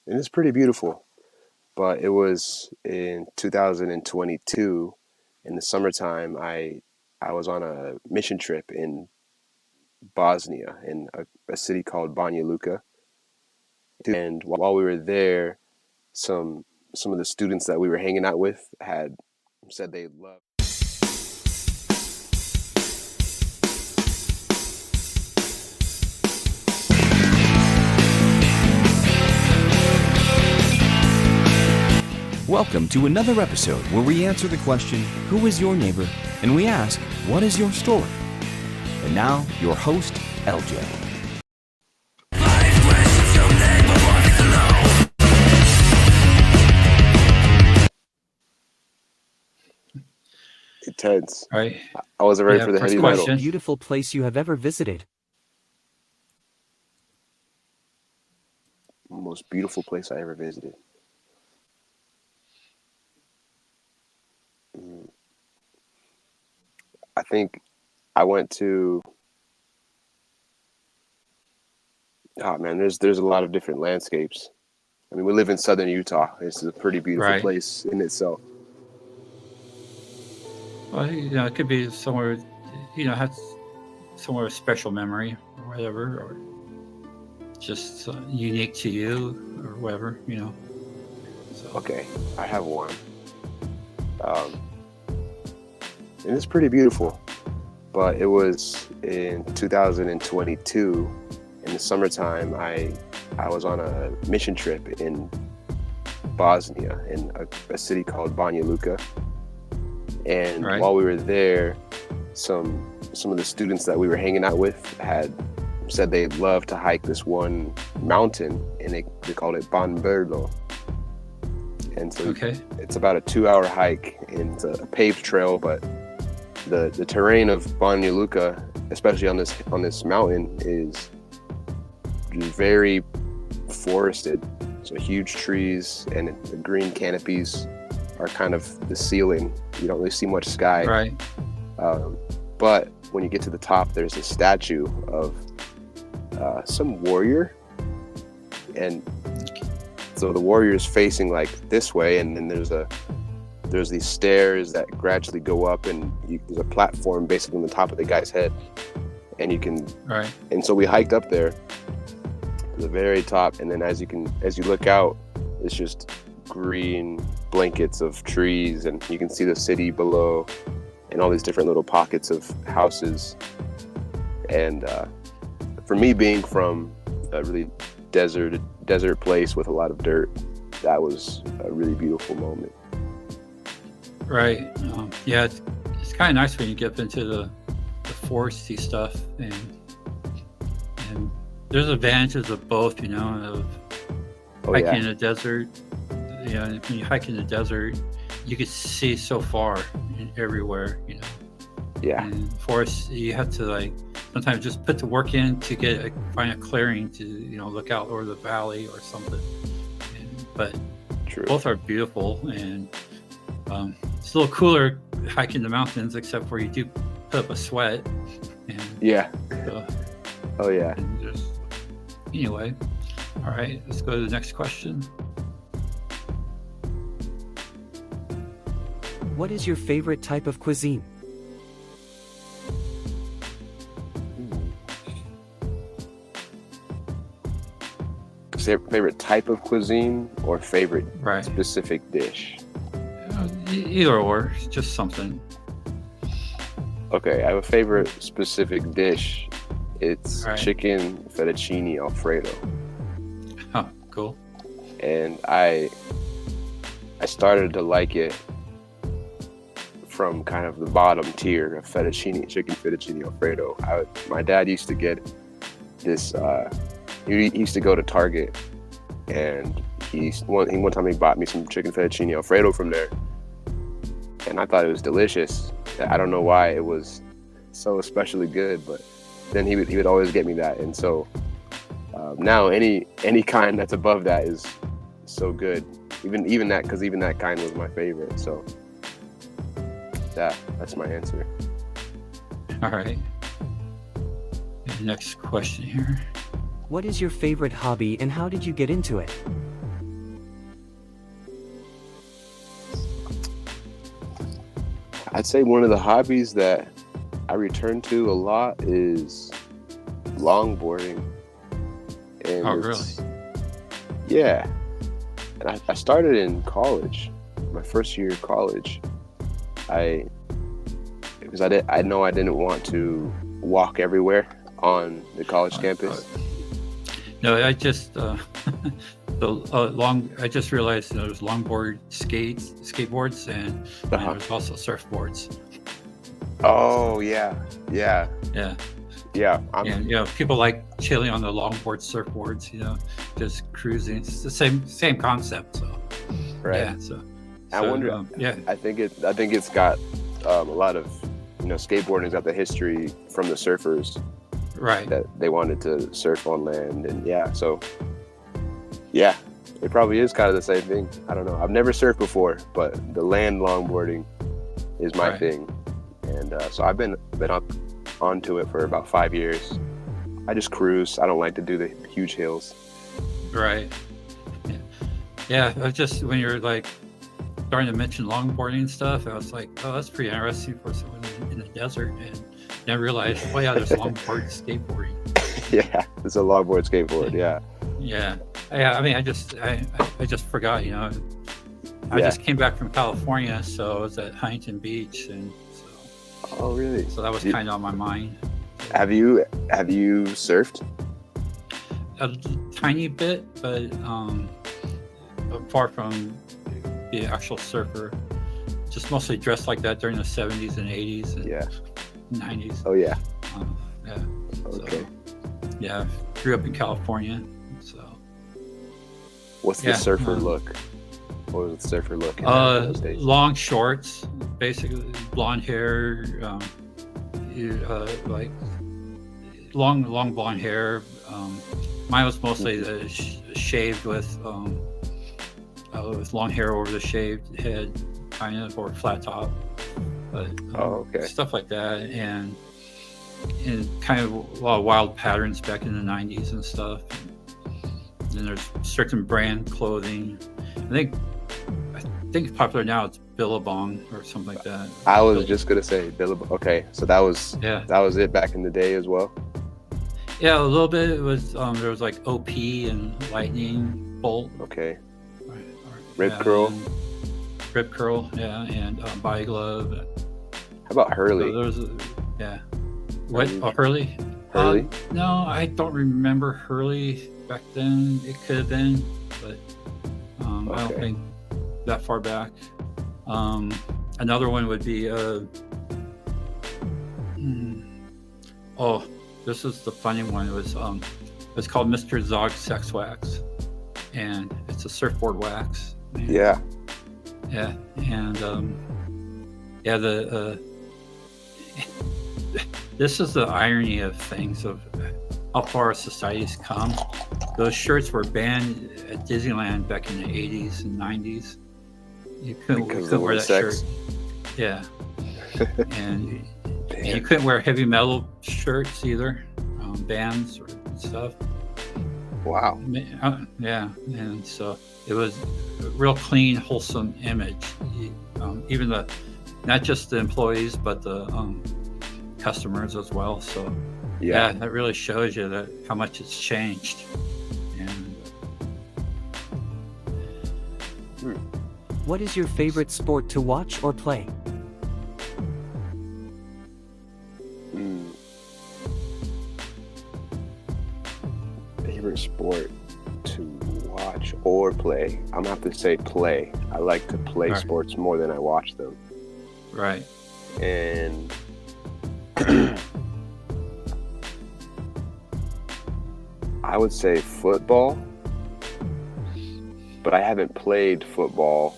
and it's pretty beautiful. But it was in 2022 in the summertime. I was on a mission trip in Bosnia in a city called Banja Luka, and while we were there, some some of the students that we were hanging out with had said they loved. Welcome to another episode where we answer the question, who is your neighbor? And we ask, what is your story? And now, your host, LJ. Intense. All right. I wasn't ready Yeah, for the first heavy question. metal. Beautiful place you have ever visited. Most beautiful place I ever visited. I think I went to. Oh man, there's a lot of different landscapes. I mean, we live in southern Utah. It's a pretty beautiful Right. place in itself. Well, it could be somewhere, has somewhere of special memory or whatever, or just unique to you or whatever. So, Okay, I have one. Um, and it's pretty beautiful. But it was in 2022 in the summertime. I was on a mission trip in Bosnia in a city called Banja Luka, and Right. while we were there, some of the students that we were hanging out with had said they loved to hike this one mountain, and they called it Banberlo. And so Okay. it's about a 2-hour hike, and it's a paved trail, but the terrain of Banja Luka, especially on this mountain, is just very forested. So huge trees and the green canopies are kind of the ceiling. You don't really see much sky. Right. But when you get to the top, there's a statue of some warrior, and so the warrior is facing like this way, and then there's these stairs that gradually go up, and there's a platform basically on the top of the guy's head, and you can. Right. And so we hiked up there to the very top, and then as you look out, it's just green blankets of trees, and you can see the city below, and all these different little pockets of houses. And for me, being from a really desert place with a lot of dirt, that was a really beautiful moment. Right. Yeah, it's kind of nice when you get into the foresty stuff, and there's advantages of both, of hiking in the desert. When you hike in the desert, you can see so far and everywhere, Yeah. And forest, you have to sometimes just put the work in to find a clearing to look out over the valley or something. But True. both are beautiful, and it's a little cooler hiking the mountains, except for you do put up a sweat. And Yeah. Oh yeah. Anyway, all right, let's go to the next question. What is your favorite type of cuisine? Favorite type of cuisine or favorite Right. specific dish? Either or, just something. Okay, I have a favorite specific dish. It's Right. chicken fettuccine alfredo, Huh, cool. and I started to like it from kind of the bottom tier of chicken fettuccine alfredo. My dad used to get this. He used to go to Target, and one time he bought me some chicken fettuccine alfredo from there, and I thought it was delicious. I don't know why it was so especially good, but then he would always get me that, and so now any kind that's above that is so good. Even that, because even that kind was my favorite. So that's my answer. All right. Next question here. What is your favorite hobby and how did you get into it? I'd say one of the hobbies that I return to a lot is longboarding. And Oh, really? Yeah. And I started in college, my first year of college. Because I know I didn't want to walk everywhere on the college campus. No, I just I just realized there's longboard skateboards, and there's also surfboards. Oh yeah. Yeah. And people like chilling on the longboard surfboards, just cruising. It's the same concept. So right. Yeah. So I wonder. I think it's got a lot of skateboarding's got the history from the surfers. Right. That they wanted to surf on land, and it probably is kind of the same thing. I don't know. I've never surfed before, but the land longboarding is my thing, and so I've been onto it for about 5 years. I just cruise. I don't like to do the huge hills. Right. Yeah. I just, when you're like starting to mention longboarding and stuff, I was like, oh, that's pretty interesting for someone in the desert, and then I realized, oh yeah, there's longboard skateboarding. Yeah, it's a longboard skateboard. Yeah. Yeah. I mean, I just forgot. I just came back from California, so I was at Huntington Beach, and so. Oh, really? So that was kind of on my mind. Have you surfed? A tiny bit, but apart from the actual surfer, just mostly dressed like that during the 70s and 80s and 90s. Oh yeah. Yeah. Okay. So, grew up in California, so. What's the surfer look? What was the surfer look in those days? Long shorts, basically blonde hair, like long blonde hair. Mine was mostly shaved with long hair over the shaved head, kind of, or flat top. But stuff like that, and kind of a lot of wild patterns back in the 90s and stuff. And there's certain brand clothing. I think popular now it's Billabong or something like that. I was just gonna say Billabong. Okay, so that was it back in the day as well. Yeah, a little bit. It was there was like OP and Lightning Bolt. Okay. Rip Curl. Rip Curl, and Body Glove. How about Hurley? So what? Hurley? Hurley? No, I don't remember Hurley back then. It could have been, but I don't think that far back. Another one would be this is the funny one. It was it's called Mr. Zog Sex Wax, and it's a surfboard wax. Yeah. Yeah, and this is the irony of things, of how far society's come. Those shirts were banned at Disneyland back in the 80s and 90s. You couldn't wear that shirt. Yeah. And you couldn't wear heavy metal shirts either, bands or stuff. Wow. Yeah, and so it was a real clean, wholesome image. Even not just the employees, but the customers as well. So that really shows you that how much it's changed. And what is your favorite sport to watch or play? Favorite sport to watch or play? I'm gonna have to say play. I like to play sports more than I watch them. Right. And I would say football, but I haven't played football,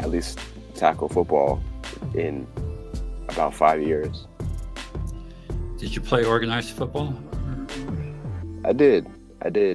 at least tackle football, in about 5 years. Did you play organized football? I did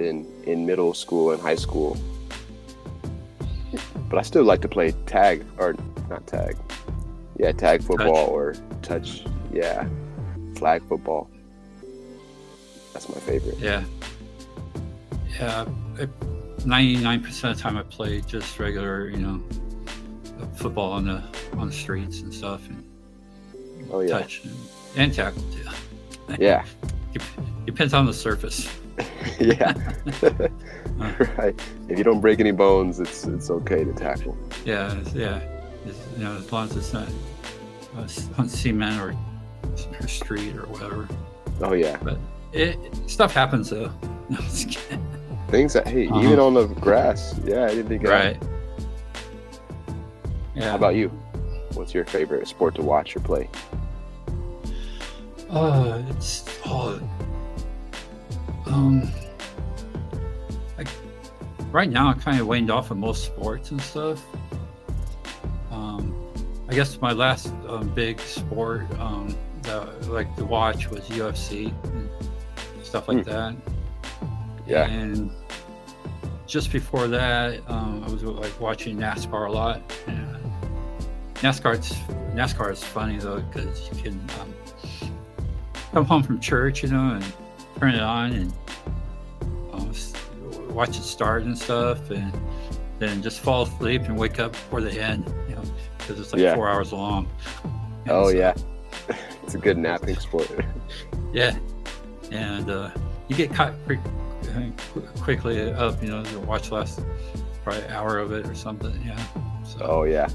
in middle school and high school. But I still like to play tag football or touch, flag football. That's my favorite. Yeah. 99% of the time I played just regular, football on the streets and stuff. And Oh yeah. touch and tackle too. Yeah. Depends on the surface. Yeah. Right. If you don't break any bones, it's okay to tackle. Yeah. As long as it's not on cement or street or whatever. Oh yeah. But stuff happens though. No, just kidding. Things that even on the grass. Yeah, I didn't think. Right. Yeah. How about you? What's your favorite sport to watch or play? It's all. Right now, I'm kind of waned off of most sports and stuff. I guess my last big sport that I like to watch was UFC and stuff like that. Yeah. And just before that, I was like watching NASCAR a lot. And NASCAR is funny though, because you can come home from church, and turn it on and watch it start and stuff, and then just fall asleep and wake up before the end, because it's like 4 hours long. And yeah. It's a good napping sport. Yeah. And you get caught pretty quickly up, to watch the last probably hour of it or something. Yeah. So, oh yeah.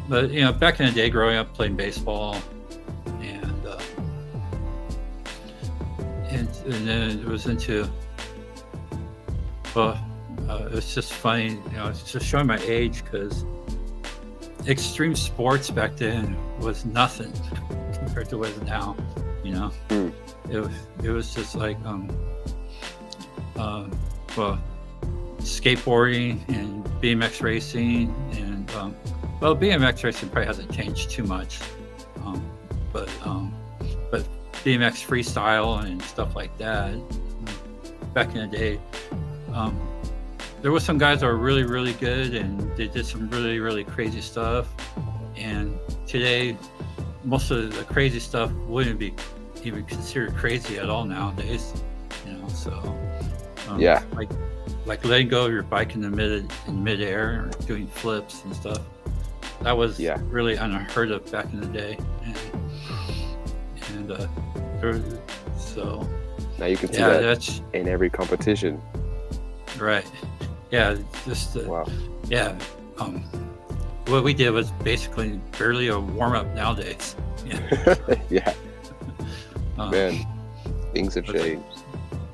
But back in the day, growing up playing baseball, and then it was into. Well, it's just funny, it's just showing my age, because extreme sports back then was nothing compared to what it is now. It was just like skateboarding and BMX racing, and BMX racing probably hasn't changed too much, but BMX freestyle and stuff like that. Back in the day, there was some guys that were really, really good, and they did some really, really crazy stuff. And today, most of the crazy stuff wouldn't be even considered crazy at all nowadays. So like letting go of your bike in midair, or doing flips and stuff. That was really unheard of back in the day. So now you can see that in every competition. Right. Yeah. Just wow. Yeah. What we did was basically barely a warm up nowadays. Yeah. Yeah. Man, things have changed.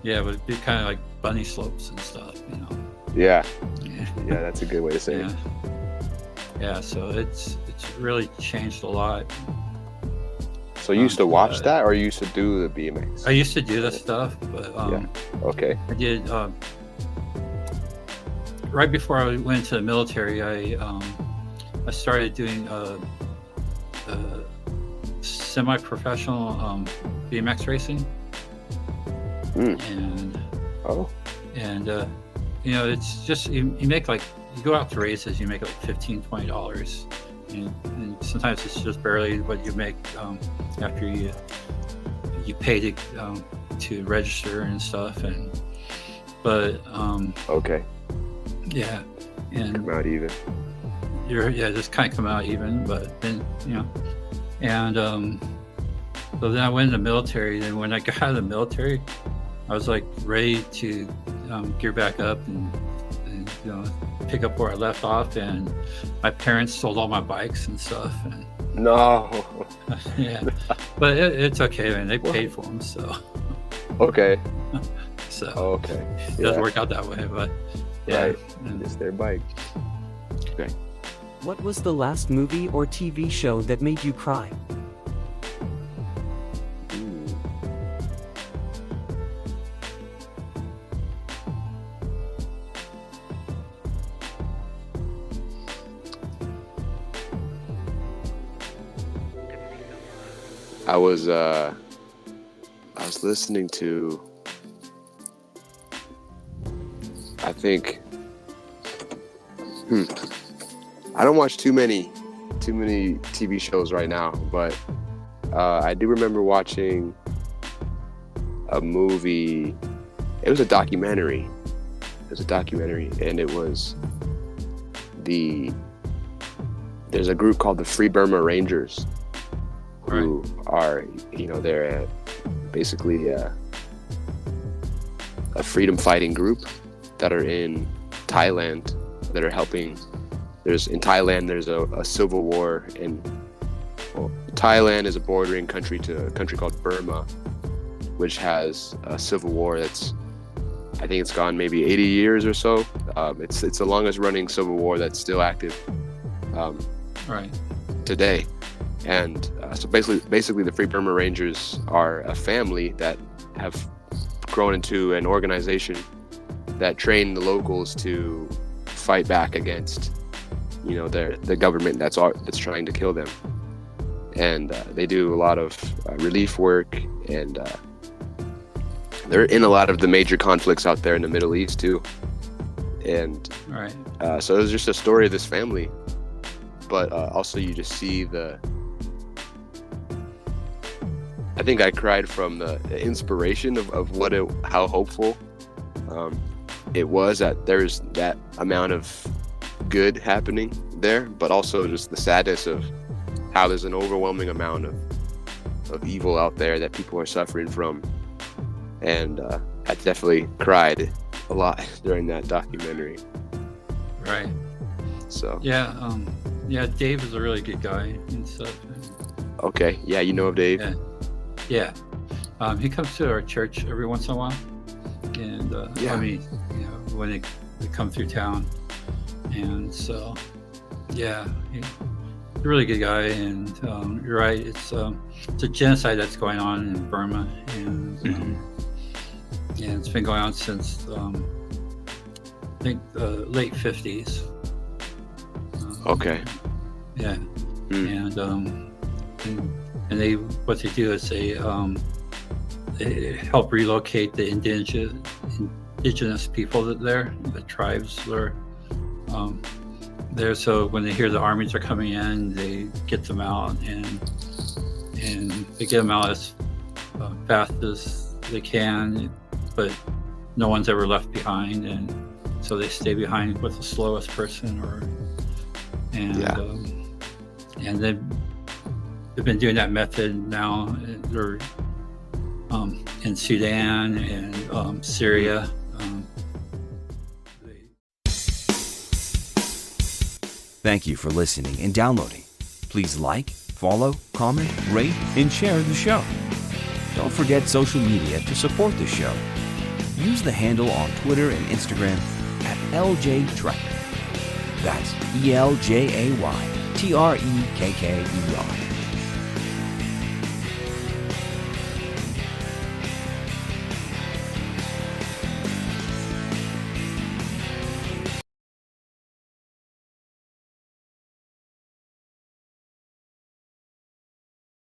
Yeah, but it'd be kind of like bunny slopes and stuff, Yeah. Yeah, that's a good way to say it. Yeah. So it's really changed a lot. So you used to watch that, or you used to do the BMX? I used to do that stuff, but okay. I did. Right before I went into the military, I started doing semi-professional BMX racing, and it's just you make you go out to races, you make like $15-$20, and sometimes it's just barely what you make after you pay to register and stuff, okay. Yeah, and come out even. Just kind of come out even, but then and so then I went in the military. Then when I got out of the military, I was like ready to gear back up and pick up where I left off. And my parents sold all my bikes and stuff. And no. Yeah, but it's okay, man. They paid for them, so. Okay. So. Okay. It doesn't work out that way, but. Yeah. Right. It's their bike. Okay. What was the last movie or TV show that made you cry? I was listening to, I think, I don't watch too many TV shows right now, but I do remember watching a movie. It was a documentary. And it was there's a group called the Free Burma Rangers, who are, they're basically a freedom fighting group that are in Thailand that are helping. In Thailand, there's a civil war, and Thailand is a bordering country to a country called Burma, which has a civil war that's, I think it's gone maybe 80 years or so. It's the longest running civil war that's still active today. And so basically the Free Burma Rangers are a family that have grown into an organization that train the locals to fight back against, the government that's trying to kill them. And they do a lot of relief work, and they're in a lot of the major conflicts out there in the Middle East too. And so it was just a story of this family, but also you just see I think I cried from the inspiration of how hopeful it was that there's that amount of good happening there, but also just the sadness of how there's an overwhelming amount of evil out there that people are suffering from. And I definitely cried a lot during that documentary. Right. So yeah, Dave is a really good guy and stuff. Okay, yeah, you know of Dave. Yeah. He comes to our church every once in a while, and I mean, when they come through town, and so yeah, he's a really good guy. And you're right, it's a genocide that's going on in Burma, and and it's been going on since I think the late 50s. Okay. Yeah. And they what they do is they help relocate the indigenous people the tribes that are there. So when they hear the armies are coming in, they get them out, and they get them out as fast as they can, but no one's ever left behind, and so they stay behind with the slowest person, and they've been doing that method now. They're in Sudan and Syria. Thank you for listening and downloading. Please like, follow, comment, rate, and share the show. Don't forget social media to support the show. Use the handle on Twitter and Instagram at LJTrekker. That's ELJAYTREKKER.